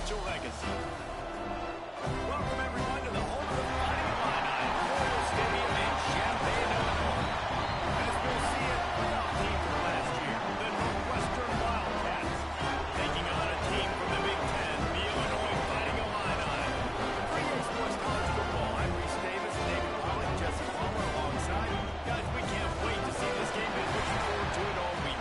potential legacy. Welcome, everyone, to the home of the Fighting Illini, Memorial Stadium in Champaign, Illinois. As we'll see a playoff team from last year, the Northwestern Wildcats, taking on a team from the Big Ten, the Illinois Fighting Illini. Pregame Sports College Football, I'm Reese Davis, David Pollock, Jesse Palmer alongside. Guys, we can't wait to see this game. Been looking forward to it all week.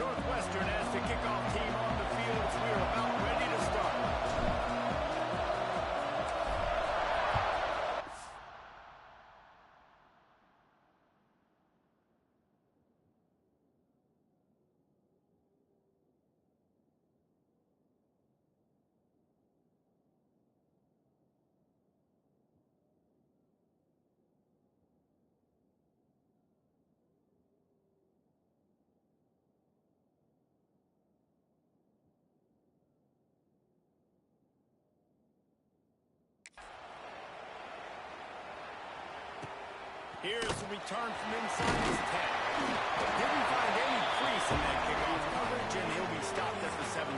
Northwestern has the kickoff team on the field as we are about ready to start. Here's the return from inside his 10. Didn't find any crease in that kickoff coverage, and he'll be stopped at the 17.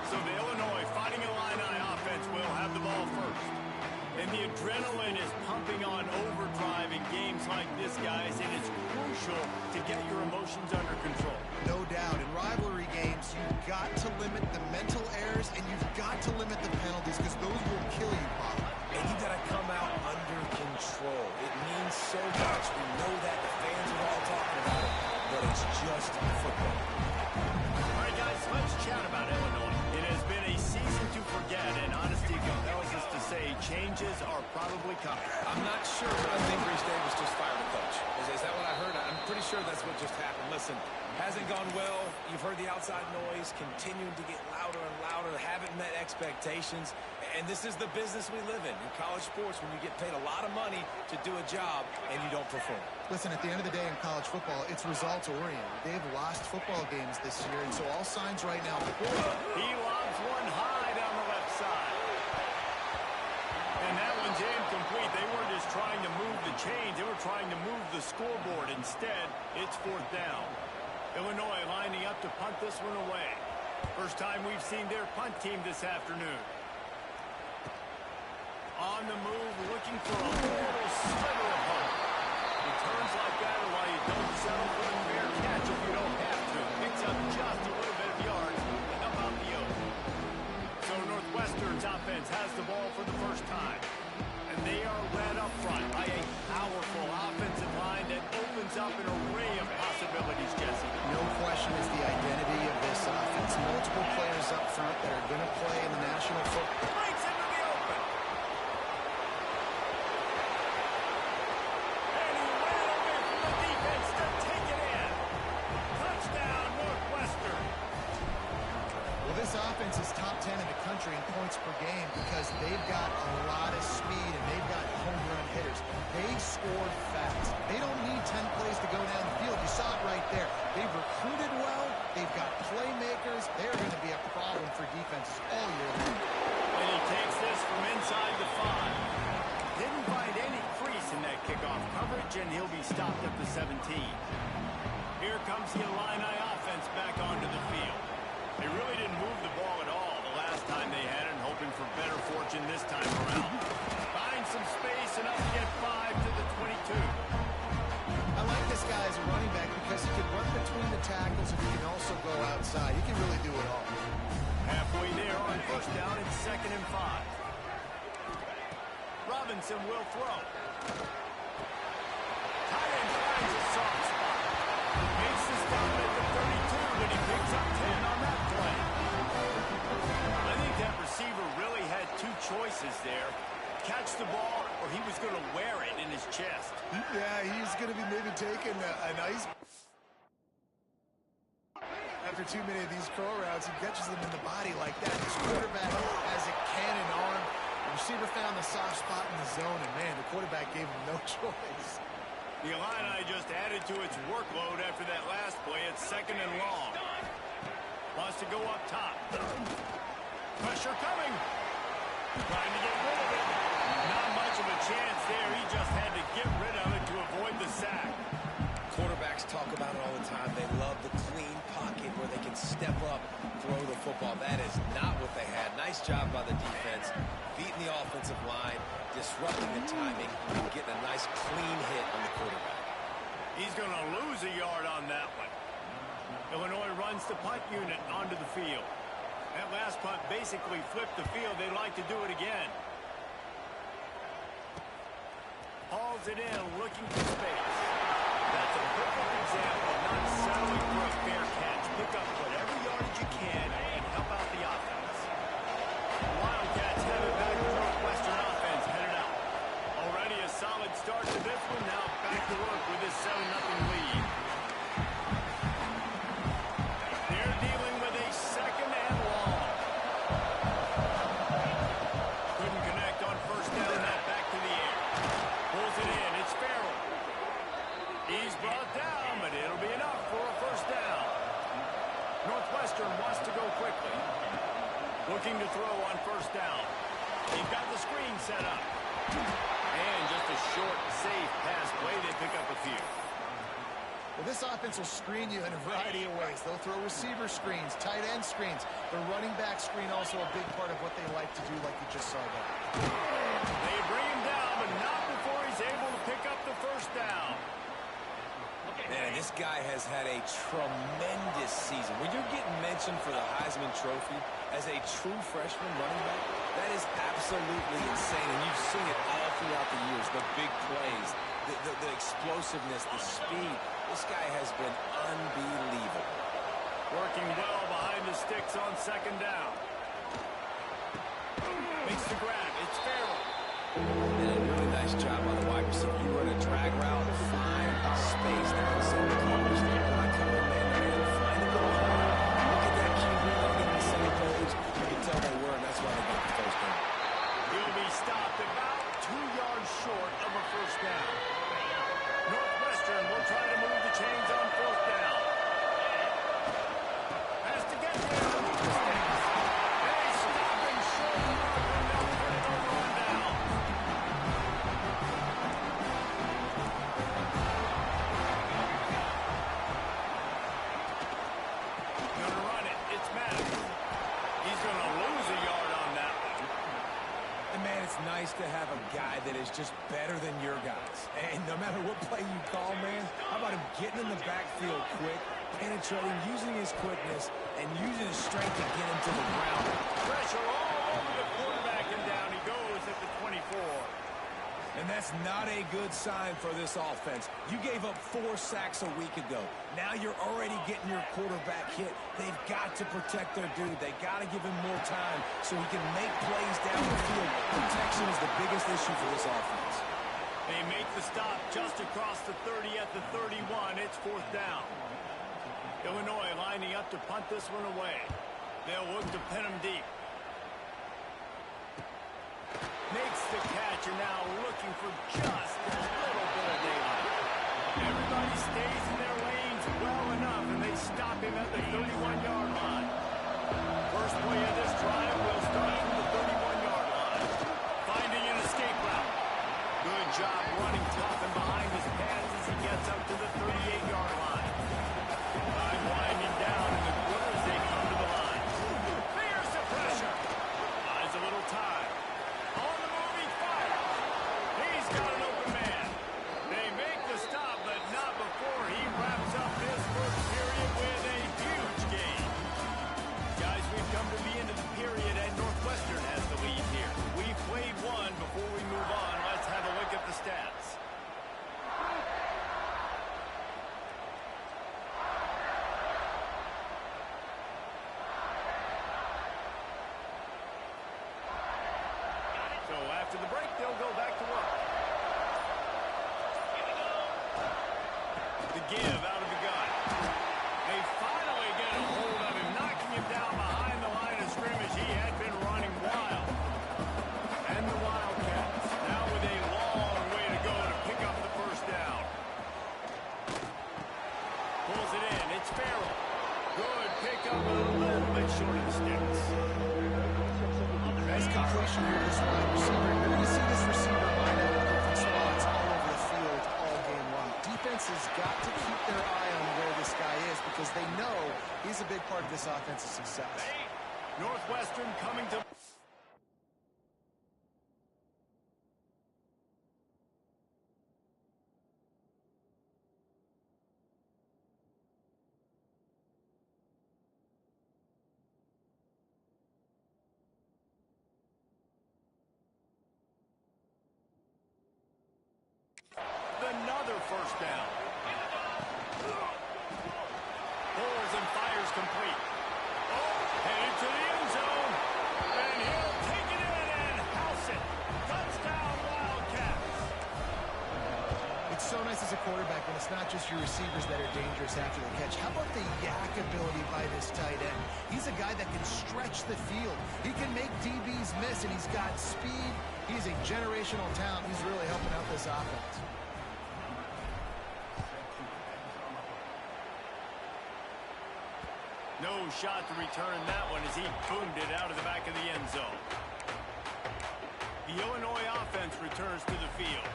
So the Illinois Fighting Illini offense will have the ball first. And the adrenaline is pumping on overdrive in games like this, guys, and it's crucial to get your emotions under control. No doubt. In rivalry games, you've got to limit the mental errors, and you've got to limit the penalties, because those will kill you, Bob. And you got to come out under control. It means so much. We know that. The fans are all talking about it, but it's just football. All right, guys, let's chat about Illinois. It has been a season to forget, and honesty compels us to say changes are probably coming. I'm not sure, but I think Reese Davis just fired a coach. Is that what I heard? I'm pretty sure that's what just happened. Listen, hasn't gone well. You've heard the outside noise continuing to get louder and louder. Haven't met expectations. And this is the business we live in college sports, when you get paid a lot of money to do a job and you don't perform. Listen, at the end of the day in college football, it's results-oriented. They've lost football games this year, and so all signs right now. He lobs one high down the left side. And that one's incomplete. They weren't just trying to move the chains. They were trying to move the scoreboard. Instead, it's fourth down. Illinois lining up to punt this one away. First time we've seen their punt team this afternoon. On the move, looking for a little sliver of hope. Returns like that are why you don't settle for a fair catch if you don't have to. Picks up just a little bit of yards about the oath. So Northwestern's offense has the ball for the first time. And they are led up front by a powerful offensive line that opens up an array of possibilities, Jesse. No question is the identity of this offense. Multiple players up front that are going to play in the National Football. Breaks into the open. And he ran away from the defense to take it in. Touchdown, Northwestern. Well, this offense is top 10 in the country in points per game because they've got a lot of speed and they've got home run hitters. They scored fast. They don't need 10 plays to go down the field. You saw it right there. They've recruited well. They've got playmakers. They're going to be a problem for defenses all year long. And he takes this from inside the 5. Didn't find any crease in that kickoff coverage, and he'll be stopped at the 17. Here comes the Illini offense back onto the field. They really didn't move the ball at all the last time they had it, hoping for better fortune this time around. Find some space, enough to get 5 to the 22. I like this guy as a running back because he can run between the tackles and he can also go outside. He can really do it all. Halfway there on first down, it's 2nd and 5. Robinson will throw. Tight end finds a soft spot. Makes the stop at the 32, but he picks up 10 on that play. I think that receiver really had two choices there. Catch the ball, or he was going to wear it in his chest. Yeah, he's going to be maybe taking a nice... After too many of these curl routes, he catches them in the body like that. This quarterback has a cannon arm. The receiver found the soft spot in the zone, and man, the quarterback gave him no choice. The Illini just added to its workload after that last play. It's 2nd and long. Wants to go up top. Pressure coming. Trying to get rid of it. Not much of a chance there. football. That is not what they had. Nice job by the defense, beating the offensive line, disrupting the timing, and getting a nice clean hit on the quarterback. He's going to lose a yard on that one. Illinois runs the punt unit onto the field. That last punt basically flipped the field. They'd like to do it again. Hauls it in, looking for space. That's a perfect example of not settling for a fair catch. Pick up whatever yardage you can and help out the offense. Wildcats have it back to Northwestern offense headed out. Already a solid start to this one. Now back to work with this 7-0 lead. They're dealing with a second and long. Couldn't connect on first down. Now back to the air. Pulls it in. It's Farrell. He's brought down, but it'll be enough for a first down. Northwestern wants to go quickly. Looking to throw on first down. They've got the screen set up. And just a short, safe pass play. They pick up a few. Well, this offense will screen you in a variety of ways. They'll throw receiver screens, tight end screens. The running back screen also a big part of what they like to do, like you just saw there. They bring him down, but not before he's able to pick up the first down. Man, this guy has had a tremendous season. When you're getting mentioned for the Heisman Trophy as a true freshman running back, that is absolutely insane. And you've seen it all throughout the years, the big plays, the explosiveness, the speed. This guy has been unbelievable. Working well behind the sticks on second down. Makes the grab. It's Farrell. And a really nice job on the wide receiver. You run a drag route, find space there inside the coverage. They're not coming man-to-man, finding the line. Look at that QB running in the same page. You can tell they were, and that's why they got the first down. He'll be stopped about 2 yards short of a first down. Northwestern will try to move the chains on fourth down. Has to get there. They stop him short of the mark, and they'll turn it over on down. Gonna run it. It's Maddox. He's gonna lose a yard on that one. And man, it's nice to have a guy that is just better than your guys. And no matter what play you call, man, how about him getting in the backfield quick, penetrating, using his quickness, and using his strength to get him to the ground. Pressure all over the quarterback, and down he goes at the 24. And that's not a good sign for this offense. You gave up 4 sacks a week ago. Now you're already getting your quarterback hit. They've got to protect their dude. They got to give him more time so he can make plays down the field. Protection is the biggest issue for this offense. They make the stop just across the 30 at the 31. It's fourth down. Illinois lining up to punt this one away. They'll look to pin him deep. Makes the catch, and now looking for just a little bit of daylight. Everybody stays in their lanes well enough, and they stop him at the 31-yard line. First play of this drive will start from the 31-yard line. Finding an escape route. Good job running tough and behind his pads as he gets up to the 38-yard line. Time winding down in the quarter as they come to the line. There's the pressure. Buys a little time. On the move, he fires. He's got an open man. They make the stop, but not before he wraps up this first period with a huge gain. Guys, we've come to the end of the period, and Northwestern has the lead here. We've played one. Before we move on, let's have a look at the stats. So after the break, they'll go back to work. The give out of the gun. They finally get a hold of him, knocking him down behind the line of scrimmage. He had been running wild. And the Wildcats now with a long way to go to pick up the first down. Pulls it in. It's Farrell. Good pickup, a little bit short of the sticks. Nice completion here, this wide receiver. You're going to see this receiver line up in different spots all over the field all game long. Defense has got to keep their eye on where this guy is because they know he's a big part of this offensive success. Northwestern coming to... Another first down. Pulls and fires complete. Oh, headed to the end zone. And he'll take it in and house it. Touchdown, Wildcats. It's so nice as a quarterback when it's not just your receivers that are dangerous after the catch. How about the yak ability by this tight end? He's a guy that can stretch the field. He can make DBs miss, and he's got speed. He's a generational talent. He's really helping out this offense. No shot to return that one as he boomed it out of the back of the end zone. The Illinois offense returns to the field.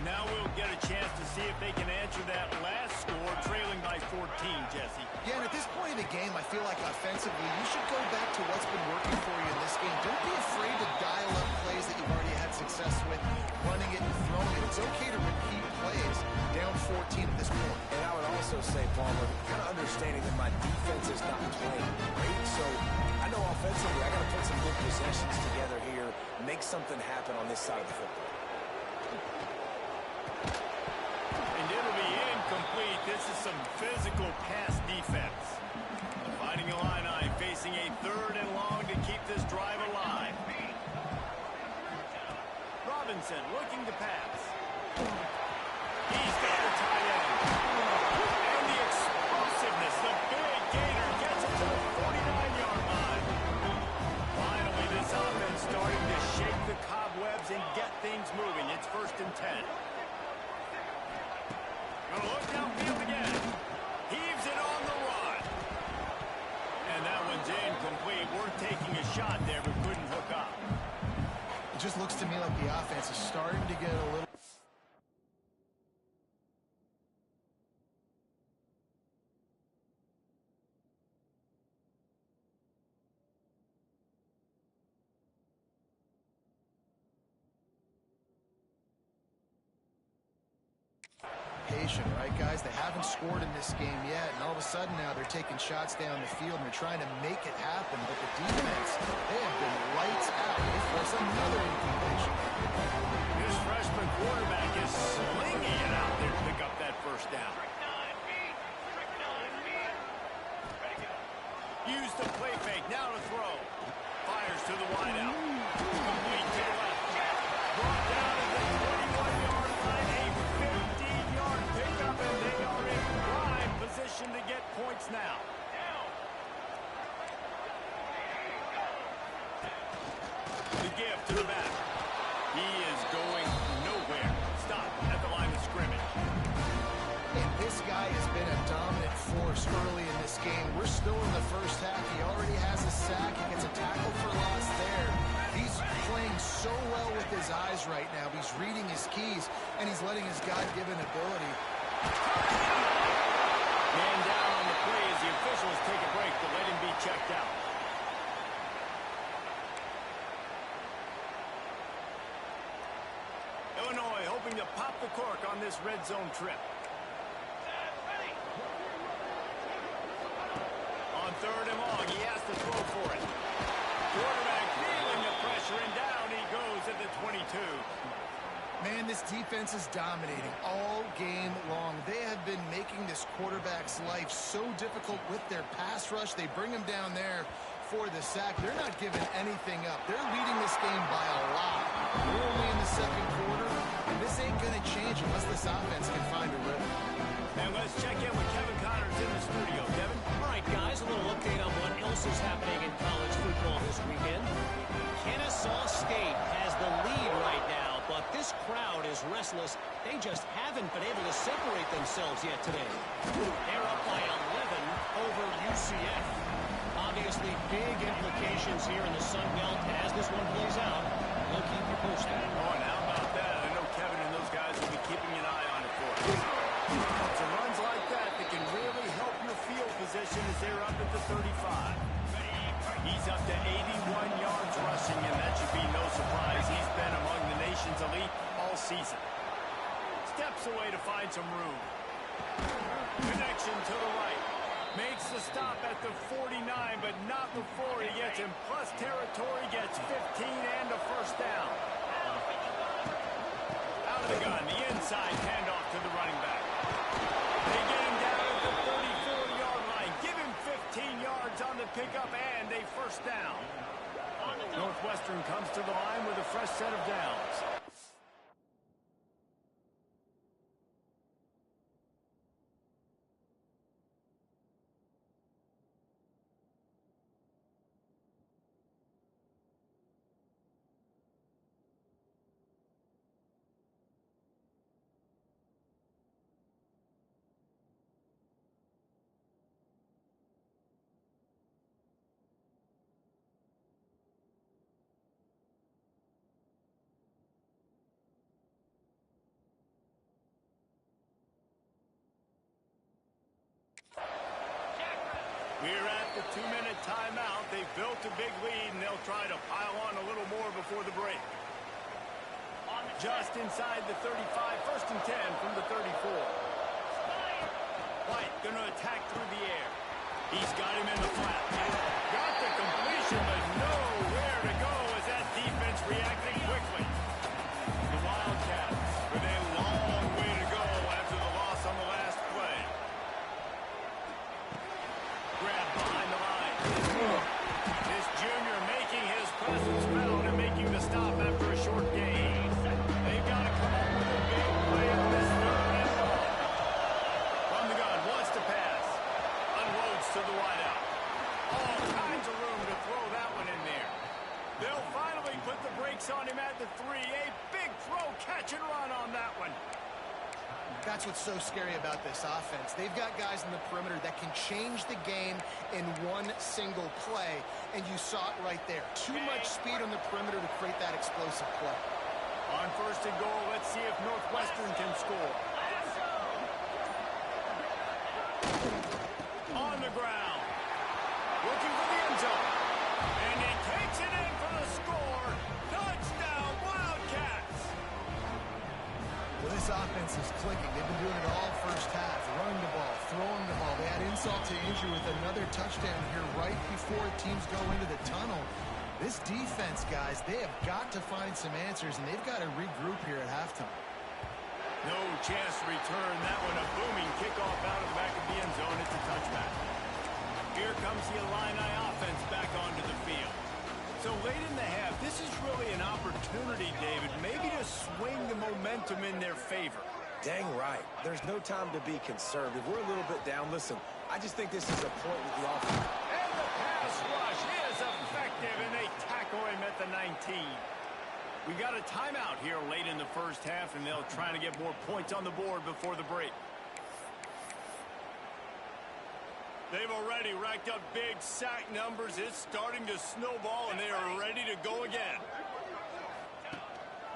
Now we'll get a chance to see if they can answer that last score, trailing by 14, Jesse. Yeah, and at this point in the game, I feel like offensively, you should go back to what's been working for you in this game. Don't be afraid to dial up plays that you've already had success with, running it and throwing it. It's okay to repeat plays down 14 at this point. And I would also say, Palmer, kind of understanding that my defense is not playing great, so I know offensively I got to put some good possessions together here, make something happen on this side of the football. And it'll be incomplete. This is some physical pass defense. The Fighting Illini facing a 3rd and long to keep this drive alive. Robinson looking to pass. He's got a tight end. And the explosiveness, the big gainer gets it to the 49-yard line. Finally, this offense starting to shake the cobwebs and get things moving. It's 1st and 10. Gonna look downfield again. Heaves it on the run. And that one's incomplete. We're taking a shot there, but couldn't hook up. It just looks to me like the offense is starting to get a little... patient, right, guys? They haven't scored in this game yet, and all of a sudden now they're taking shots down the field and they're trying to make it happen. But the defense, they have been lights out. They force another incompletion. This freshman quarterback is slinging it out there to pick up that first down. Use the play fake, now to throw. Fires to the wideout. Complete to the left. Brought down at the 21-yard line. A 15-yard pickup, and they are in prime position to get points now. The give to the back. He is going nowhere. Stop at the line of scrimmage. And this guy has been a dominant force early in this game. We're still in the first half. He already has a sack. He gets a tackle for loss there. He's playing so well with his eyes right now. He's reading his keys, and he's letting his God-given ability. Man down on the play as the officials take a break to let him be checked out. Illinois hoping to pop the cork on this red zone trip. On 3rd and long, he has to throw for it. Quarterback feeling the pressure, and down he goes at the 22. Man, this defense is dominating all game long. They have been making this quarterback's life so difficult with their pass rush. They bring him down there for the sack. They're not giving anything up. They're leading this game by a lot. We're only in the 2nd quarter, and this ain't going to change unless this offense can find a rhythm. And let's check in with Kevin Connors in the studio. Kevin? All right, guys, a little update on what else is happening in college football this weekend. Kennesaw State has the lead right now, but this crowd is restless. They just haven't been able to separate themselves yet today. They're up by 11 over UCF. Obviously, big implications here in the Sun Belt as this one plays out. We'll keep you posted. Oh, and how about that? I know Kevin and those guys will be keeping an eye on it for us. It's runs like that that can really help your field position as they're up at the 35. He's up to 81 yards rushing, and that should be no surprise. He's been among the nation's elite all season. Steps away to find some room. Connection to the right. Makes the stop at the 49, but not before he gets in plus territory, gets 15 and a first down. Out of the gun, the inside handoff to the running back. They get him down at the 34-yard line. Give him 15 yards on the pickup and a first down. Northwestern comes to the line with a fresh set of downs. We're at the 2-minute timeout. They've built a big lead, and they'll try to pile on a little more before the break. Just inside the 35, first and 10 from the 34. White going to attack through the air. He's got him in the flat. Got the completion, but nowhere to go as that defense reacted quickly. The Wildcats with a long way to go after the loss on the last play. Grab behind the line. This junior making his presence felt and making the stop after a short gain. They've got to come up with a big play on this third and long. From the gun, wants to pass. Unloads to the wideout. All kinds of room to throw that one in there. They'll finally put the brakes on him at the 3. A big throw, catch and run on that one. That's what's so scary about this offense. They've got guys in the perimeter that can change the game in one single play, and you saw it right there. Too much speed on the perimeter to create that explosive play. On first and goal, let's see if Northwestern can score. On the ground. Looking for the end zone. And he takes it in for the score. Touchdown, Wildcats! Well, this offense is clicking. They've been doing it all first half. Running the ball, throwing the ball. They had insult to injury with another touchdown here right before teams go into the tunnel. This defense, guys, they have got to find some answers, and they've got to regroup here at halftime. No chance to return that one. A booming kickoff out of the back of the end zone. It's a touchback. Here comes the Illini offense back onto the field. So late in the half, this is really an opportunity, David, maybe to swing the momentum in their favor. Dang right. There's no time to be conservative. We're a little bit down. Listen, I just think this is a point with the offense. And the pass rush is effective, and they tackle him at the 19. We got a timeout here late in the first half, and they'll try to get more points on the board before the break. They've already racked up big sack numbers. It's starting to snowball, and they are ready to go again.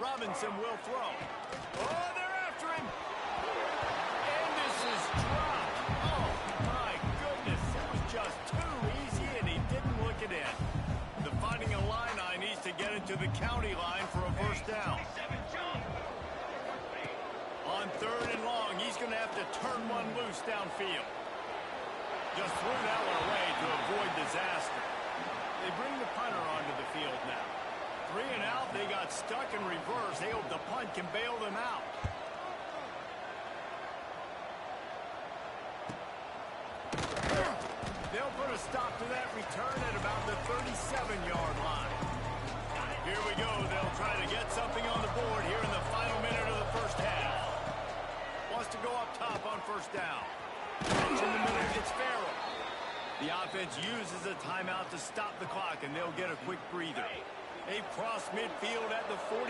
Robinson will throw. Oh, they're after him. And this is dropped. Oh, my goodness. It was just too easy, and he didn't look it in. The Fighting Illini needs to get it to the county line for a first down. On third and long, he's going to have to turn one loose downfield. Just threw that one away to avoid disaster. They bring the punter onto the field now. 3 and out, they got stuck in reverse. They hope the punt can bail them out. They'll put a stop to that return at about the 37-yard line. Here we go. They'll try to get something on the board here in the final minute of the first half. Wants to go up top on first down. In the middle, it's Farrell. The offense uses a timeout to stop the clock, and they'll get a quick breather. They've crossed midfield at the 45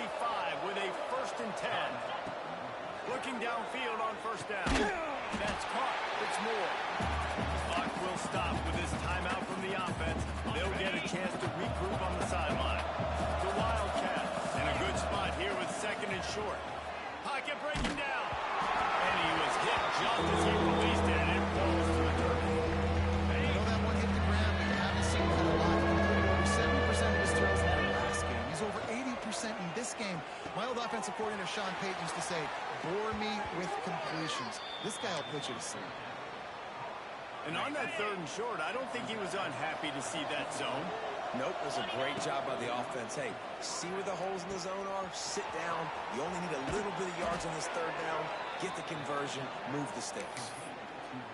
with a first and 10. Looking downfield on first down. That's caught. It's more. Clock will stop with this timeout from the offense. They'll get a chance to regroup on the sideline. The Wildcats in a good spot here with second and short. Pocket breaking down. And he was hit just as he released it, and it falls to the dirt. I know that one hit the ground, but you haven't seen that a lot. defense, according to Sean Payton, used to say, bore me with completions. This guy will put you to sleep. And on that 3rd and short, I don't think he was unhappy to see that zone. Nope, it was a great job by the offense. Hey, see where the holes in the zone are? Sit down. You only need a little bit of yards on this 3rd down. Get the conversion. Move the sticks.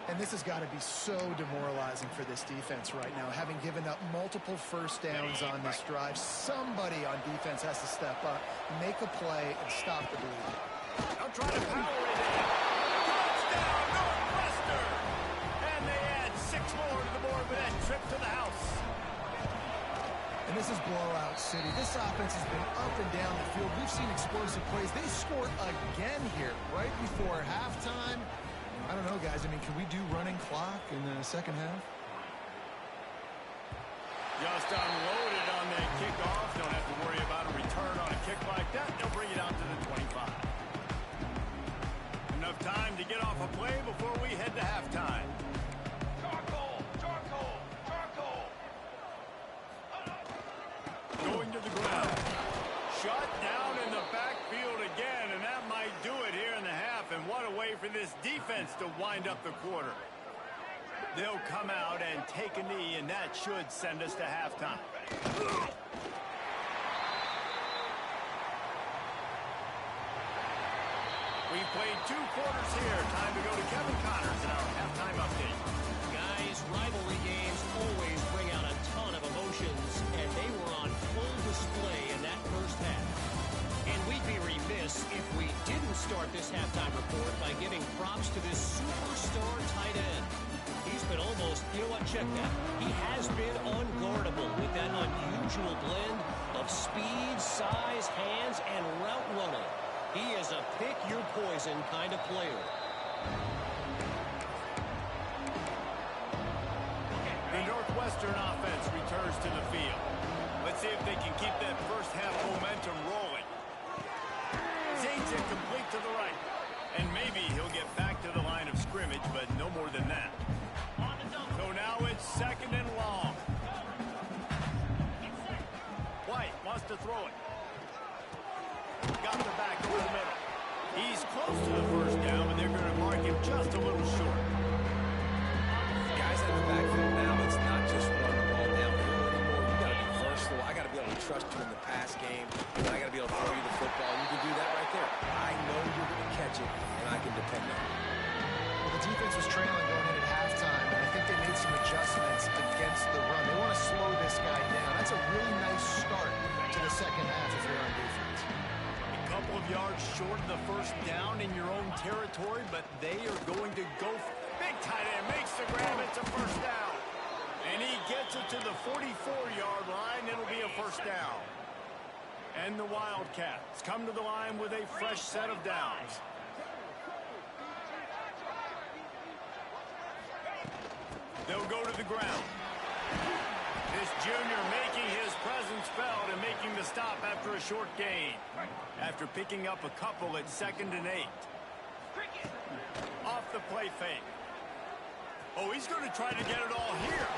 And this has got to be so demoralizing for this defense right now, having given up multiple first downs on this drive. Somebody on defense has to step up, make a play, and stop the bleeding. I'll try to power it in. Touchdown, Northwestern! And they add 6 more to the board with that trip to the house. And this is blowout city. This offense has been up and down the field. We've seen explosive plays. They scored again here right before halftime. I don't know, guys. I mean, can we do running clock in the second half? Just unloaded on that kickoff. Don't have to worry about a return on a kick like that. They'll bring it out to the 25. Enough time to get off a play before we head to halftime. Charcoal! Charcoal! Charcoal! Going to the ground. Shut down in the backfield again, and that might do it here in the half. And what a way for this defense to wind up the quarter. They'll come out and take a knee, and that should send us to halftime. We've played 2 quarters here. Time to go to Kevin Connors in our halftime update. Guys, rivalry games always bring out a ton of emotions, and they were on full display in that first half. And we'd be remiss if we didn't start this halftime report by giving props to this superstar tight end. He's been almost, you know what, check that. He has been unguardable with that unusual blend of speed, size, hands, and route running. He is a pick-your-poison kind of player. The Northwestern offense returns to the field. Let's see if they can keep that first half momentum rolling. Zane's incomplete to the right. And maybe he'll get back to the line of scrimmage, but no more than that. So now it's 2nd and long. White wants to throw it. Got the back over the middle. He's close to the first down, but they're going to mark him just a little short. Guys in the backfield now, it's not just run the ball downhill anymore. You got to be versatile. I got to be able to trust you in the pass game, and I got to be able to throw you the football. You can do that right there. I know you're going to catch it, and I can depend on it. Well, the defense was trailing going in at halftime, and I think they made some adjustments against the run. They want to slow this guy down. That's a really nice start to the second half if you're on defense. A couple of yards short of the first down in your own territory, but they are going to go. Big tight end makes the grab. It's a first down. And he gets it to the 44-yard line. It'll be a first down. And the Wildcats come to the line with a fresh set of downs. They'll go to the ground. This junior making his presence felt and making the stop after a short gain. After picking up a couple at 2nd and 8. Off the play fake. Oh, he's going to try to get it all here.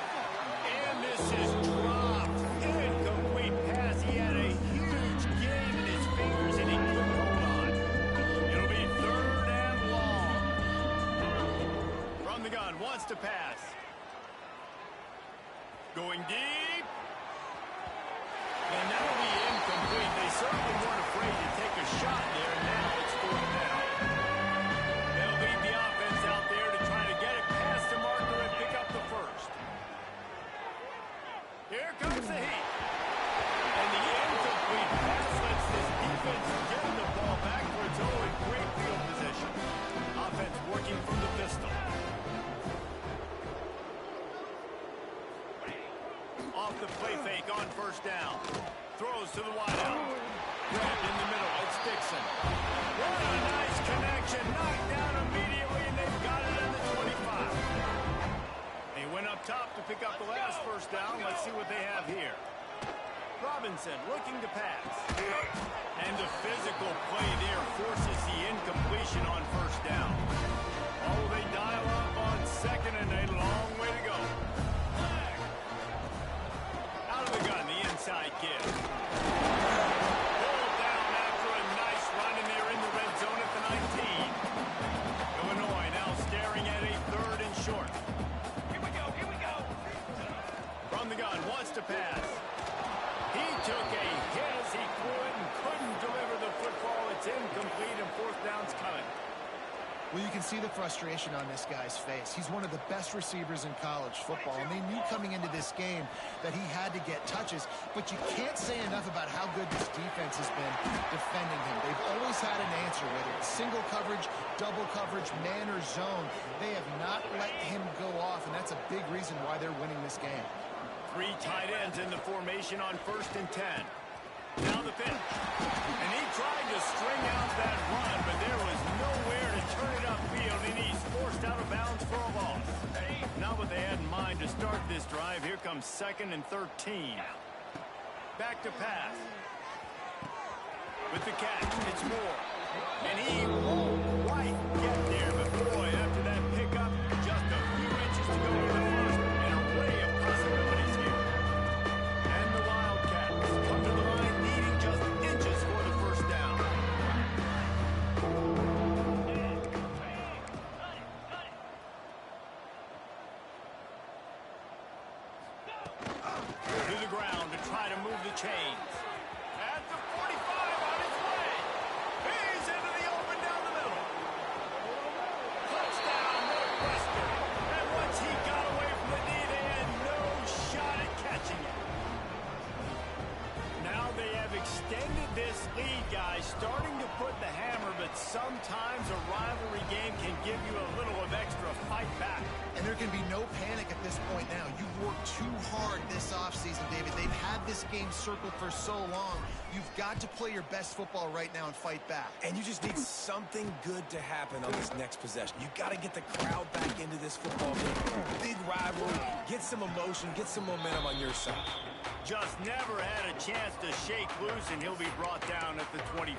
And this is dropped. Incomplete pass. He had a huge gain in his fingers and he couldn't hold on. It'll be 3rd and long. From the gun, wants to pass. Going deep. And that'll be incomplete. They certainly weren't afraid to take a shot there, and now it's 4th down. They'll lead the offense out there to try to get it past the marker and pick up the first. Here comes the heat. And the incomplete pass lets this defense get the ball back for its own great field position. Offense working from the pistol. Off the play fake on first down. Throws to the wideout. Grabbed in the middle. It's Dixon. What a nice connection. Knocked down immediately, and they've got it at the 25. They went up top to pick up the last first down. Let's see what they have here. Robinson looking to pass. And the physical play there forces the incompletion on first down. Oh, they dial up on 2nd and a long way to go. Out of the gun, the inside kid. Pulled down after a nice run Well, you can see the frustration on this guy's face. He's one of the best receivers in college football, and they knew coming into this game that he had to get touches, but you can't say enough about how good this defense has been defending him. They've always had an answer, whether it's single coverage, double coverage, man or zone. They have not let him go off, and that's a big reason why they're winning this game. 3 tight ends in the formation on 1st and 10. Now the pitch. And he tried to string out that run, but there was nowhere to turn it upfield, and he's forced out of bounds for a loss. Not what they had in mind to start this drive. Here comes 2nd and 13. Back to pass. With the catch, it's Moore. And he won't quite get there, but boy, after that pickup, just a few inches to go in the first. An array of possibilities here. And the Wildcats come to the line needing just inches for the first down. To the ground to try to move the chains. At the 45 on its way. He's into the open down the middle. Touchdown, Northwestern. And once he got away from the knee, they had no shot at catching it. Now they have extended this lead, guys, starting to put the hammer, but sometimes a rivalry game can give you a little of extra fight back. And there can be no panic at this point now. You've worked too hard this offseason, David. They've had this game circled for so long. You've got to play your best football right now and fight back. And you just need something good to happen on this next possession. You got to get the crowd back into this football game. Big rivalry, get some emotion, get some momentum on your side. Just never had a chance to shake loose, and he'll be brought down at the 24.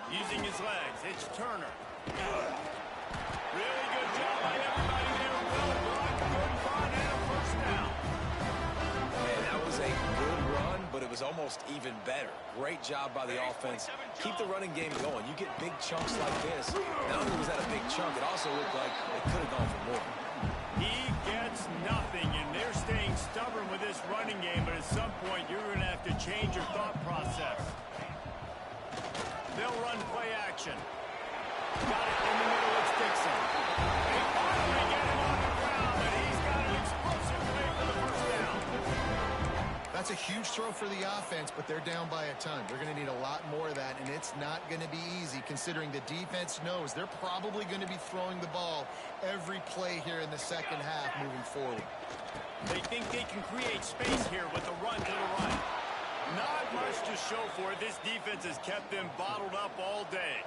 Using his legs, it's Turner. Really good job by everybody there. Well blocked, good run, and a first down. Man, that was a good run, but it was almost even better. Great job by the offense. Keep the running game going. You get big chunks like this. Not only was that a big chunk, it also looked like it could have gone for more. He gets nothing, and they're staying stubborn with this running game, but at some point you're going to have to change your thought process. They'll run play action. Got it in the middle, it's Dixon. They finally get him on the ground, and he's got an explosive play for the first down. That's a huge throw for the offense, but they're down by a ton. They're going to need a lot more of that, and it's not going to be easy considering the defense knows they're probably going to be throwing the ball every play here in the second half moving forward. They think they can create space here with the run to the right. Not much to show for it. This defense has kept them bottled up all day.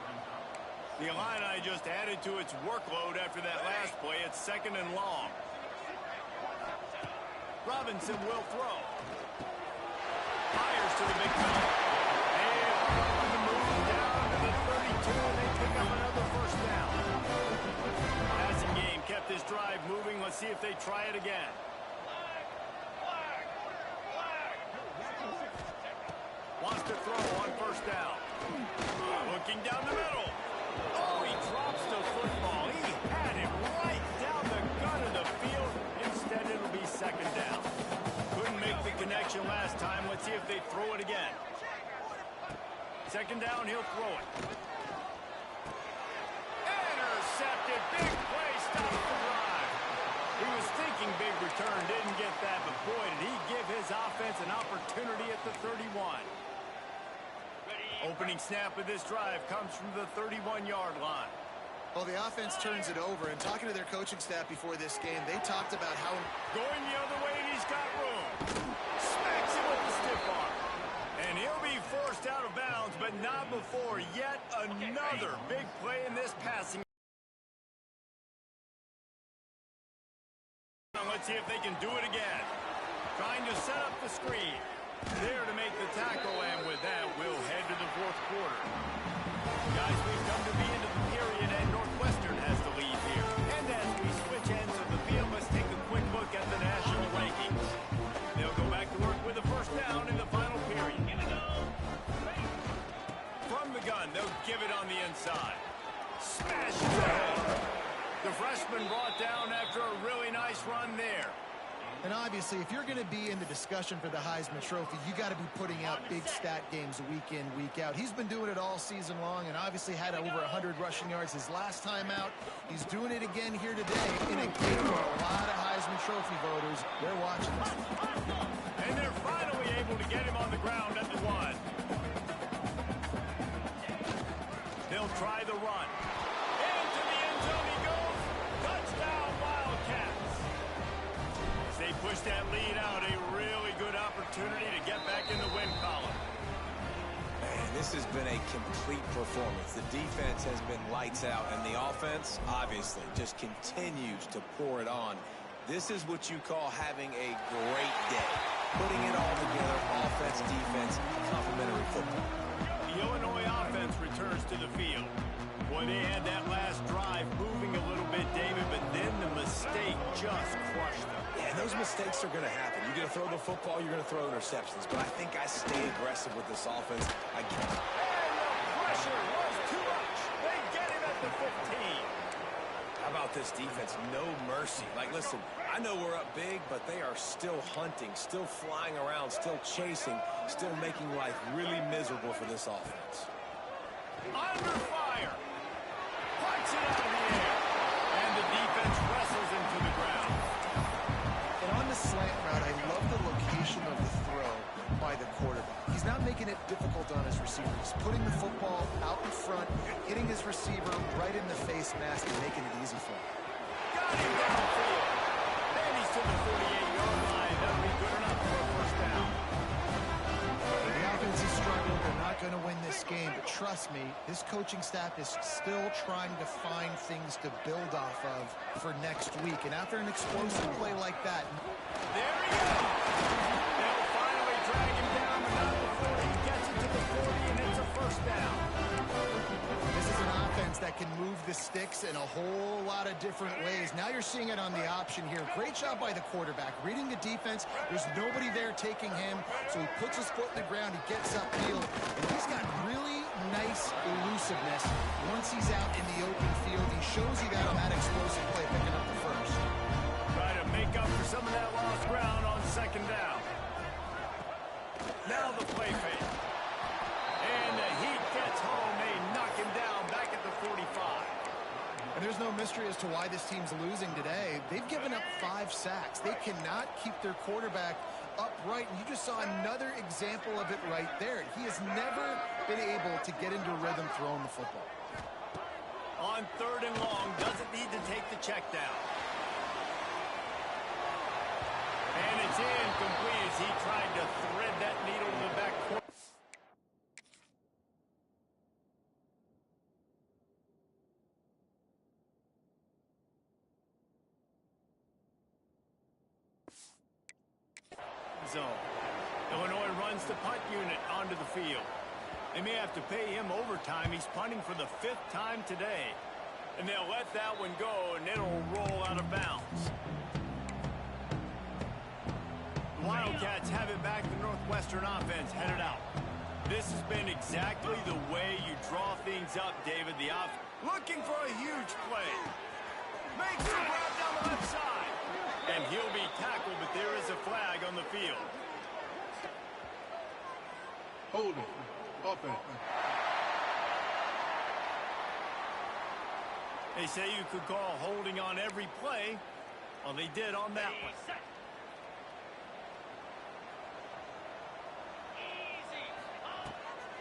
The Illini just added to its workload after that last play. It's 2nd and long. Robinson will throw. Fires to the big fella. They are on the move down to the 32, and they pick up another first down. Passing game kept this drive moving. Let's see if they try it again. Wants to throw on first down. Looking down the middle. Oh, he drops the football. He had it right down the gut of the field. Instead, it'll be 2nd down. Couldn't make the connection last time. Let's see if they throw it again. 2nd down, he'll throw it. Intercepted. Big play. Stops the drive. He was thinking big return. Didn't get that, but boy, did he give his offense an opportunity at the 31. Opening snap of this drive comes from the 31-yard line. Well, the offense turns it over, and talking to their coaching staff before this game, they talked about how... Going the other way, and he's got room. Smacks him with the stiff arm. And he'll be forced out of bounds, but not before yet another big play in this passing. Let's see if they can do it again. Trying to set up the screen. There to make the tackle, and with that, we'll head to the 4th quarter. Guys, we've come to the end of the period, and Northwestern has the lead here. And as we switch ends of the field, let's take a quick look at the national rankings. They'll go back to work with a first down in the final period. From the gun, they'll give it on the inside. Smash it ahead. The freshman brought down after a really nice run there. And I obviously, if you're going to be in the discussion for the Heisman Trophy, you got to be putting out big stat games week in, week out. He's been doing it all season long and obviously had over 100 rushing yards his last time out. He's doing it again here today in a game where a lot of Heisman Trophy voters, they're watching this. And they're finally able to get him on the ground at the 1. They'll try the run. Into the end zone he goes. Touchdown, Wildcats. As they push that lead out, a really good opportunity to get back in the win column. Man, this has been a complete performance. The defense has been lights out, and the offense, obviously, just continues to pour it on. This is what you call having a great day. Putting it all together, offense, defense, complementary football. The Illinois offense returns to the field. Boy, they had that last drive moving a little bit, David, but then the mistake just crushed them. Yeah, those mistakes are going to happen. You're going to throw the football, you're going to throw interceptions. But I think I stay aggressive with this offense. And the pressure was too much. They get him at the 15. How about this defense? No mercy. Like, listen, I know we're up big, but they are still hunting, still flying around, still chasing, still making life really miserable for this offense. Under fire. Punch it out of the air. And the defense wrestles him to the ground. And on the slant route, I love the location of the throw by the quarterback. He's not making it difficult on his receiver. He's putting the football out in front, hitting his receiver right in the face mask and making it easy for him. Got him downfield. And he's to the 48-yard line. That'll be good enough for a first down. The offense has struggled. They're not going to win this game, but trust me, this coaching staff is still trying to find things to build off of for next week. And after an explosive play like that, There he goes. They'll finally drag him down, but not before he gets it to the 40, and it's a first down. this is an offense that can move the sticks in a whole lot of different ways. Now you're seeing it on the option here. Great job by the quarterback. Reading the defense, there's nobody there taking him, so he puts his foot in the ground, he gets upfield, and he's got really nice elusiveness. Once he's out in the open field, he shows you that on that explosive play, picking up the first. Try to make up for some of that lost ground on second down. Now the play fake. And the Heat gets home. They knock him down back at the 45. And there's no mystery as to why this team's losing today. They've given up 5 sacks. They cannot keep their quarterback upright. And you just saw another example of it right there. He has never been able to get into rhythm throwing the football. On third and long, doesn't need to take the check down. And it's incomplete as he tried to thread that needle to the back corner. Zone. Illinois runs the punt unit onto the field. They may have to pay him overtime. He's punting for the 5th time today. And they'll let that one go, and it'll roll out of bounds. The Wildcats have it back. The Northwestern offense headed out. This has been exactly the way you draw things up, David. The offense looking for a huge play. Makes the grab down the left side. And he'll be tackled, but there is a flag on the field. Holding. Offense. They say you could call holding on every play. Well, they did on that one.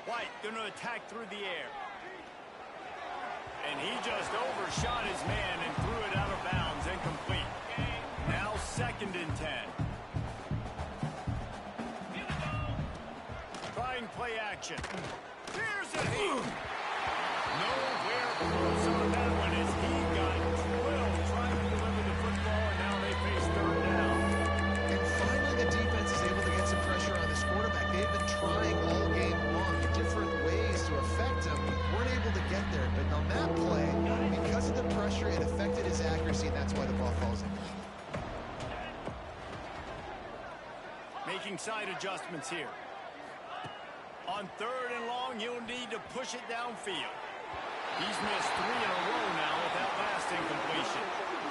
White going to attack through the air. And he just overshot his man and threw it out of bounds, incomplete. Now 2nd and 10. Trying play action. Here's a Heat. Nowhere close on that one as he got drilled trying to deliver the football, and now they face 3rd down. And finally the defense is able to get some pressure on this quarterback. They've been trying all game long different ways to affect him. Weren't able to get there, but on that play, because of the pressure, it affected his accuracy, and that's why the ball falls in. Making side adjustments here. On 3rd and long, you'll need to push it downfield. He's missed 3 in a row now with that last incompletion.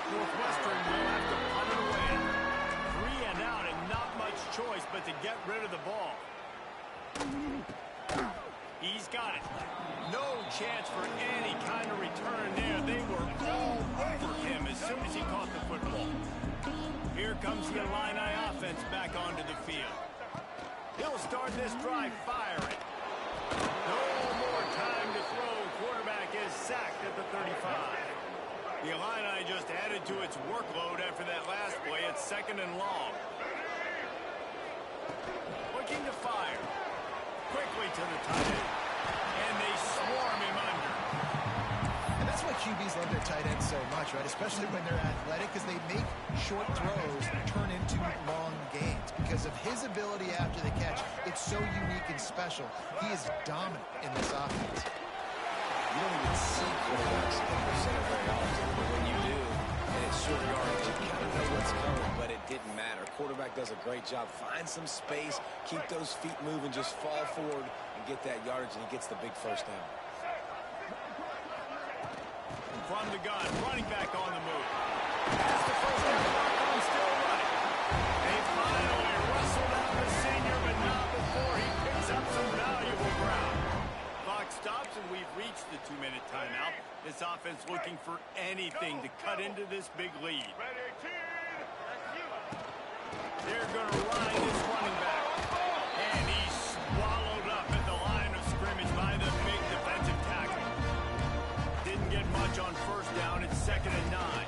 Northwestern will have to punt it away. 3 and down and not much choice but to get rid of the ball. He's got it. No chance for any kind of return there. They were all over him as soon as he caught the football. Here comes the Illini offense back onto the field. He'll start this drive firing. No more time to throw. Quarterback is sacked at the 35. The Illini just added to its workload after that last play. It's 2nd and long. Looking to fire. Quickly to the tight end. And they swarm him under. And that's why QBs love their tight ends so much, right? Especially when they're athletic, because they make short throws turn into long gains. Because of his ability after the catch, it's so unique and special. He is dominant in this offense. You don't even see quarterbacks under center very often, but when you do, and it's short yardage, you kind of know what's coming, but it didn't matter. Quarterback does a great job. Find some space, keep those feet moving, just fall forward and get that yardage, and he gets the big first down. From the gun, running back on the move. That's the first down. Markham still running. They finally wrestled out the senior, but not before he picks up some valuable ground. Clock stops, and we've reached the 2-minute timeout. This offense looking for anything to cut into this big lead. They're going to ride this running back. And he's swallowed up at the line of scrimmage by the big defensive tackle. Didn't get much on first down. It's 2nd and 9.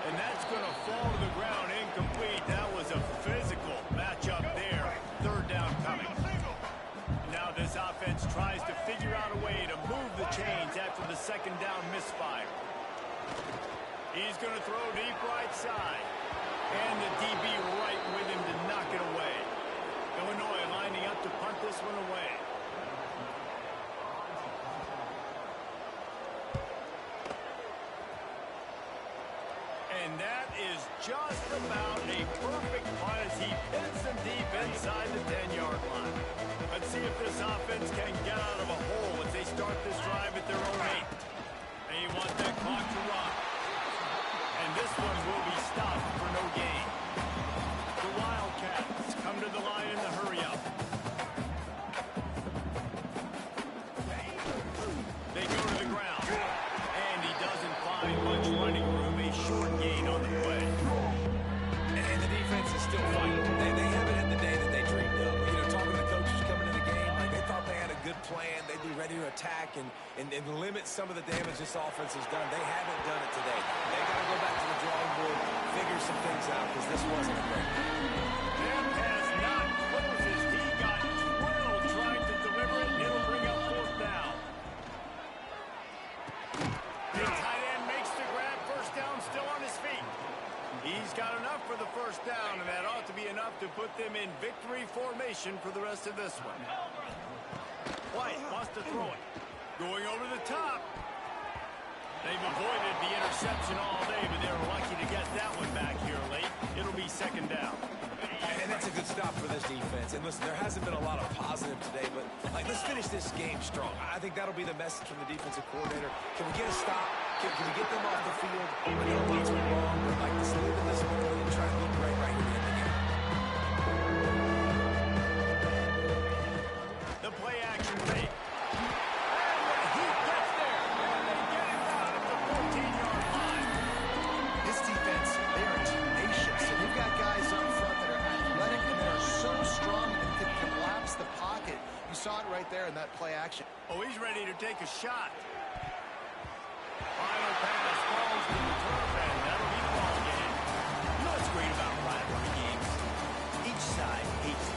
And that's going to fall to the ground incomplete. That was a physical matchup there. 3rd down coming. Now this offense tries to figure out a way to move the chains after the 2nd down misfire. He's going to throw deep right side. And the DB right with him to knock it away. Illinois lining up to punt this one away. And that is just about a perfect punt as he pins them deep inside the 10-yard line. Let's see if this offense can get out of a hole as they start this drive at their own 8. They want that clock to run. And this one will be stopped for no gain. The Wildcats come to the line in the hurry-up. They go to the ground. And he doesn't find much running room. A short gain on the play. And the defense is still fighting. They haven't had the day that they dreamed of. You know, talking to the coaches coming to the game, like they thought they had a good plan. They'd be ready to attack and limit some of the damage this offense has done. They haven't done it today. They got to go back to the drawing board, figure some things out, because this wasn't a great game. Their pass not close as he got drilled trying to deliver it. It'll bring up 4th down. The tight end makes the grab. First down, still on his feet. He's got enough for the first down, and that ought to be enough to put them in victory formation for the rest of this one. White wants to throw it. Going over the top. They've avoided the interception all day, but they were lucky to get that one back here late. It'll be 2nd down. And that's a good stop for this defense. And listen, there hasn't been a lot of positive today, but let's finish this game strong. I think that'll be the message from the defensive coordinator. Can we get a stop? Can we get them off the field? I know lots went wrong, but let's live in this moment and try to look right here at the end of the game. The play action fake. And he gets there. And they get him out at the 14-yard line. This defense, they are tenacious. And they've got guys up front that are athletic and that are so strong and can collapse the pocket. You saw it right there in that play action. Oh, he's ready to take a shot. Final pass falls to the turf, and that'll be the ball game. You know what's great about rivalry games? Each side hates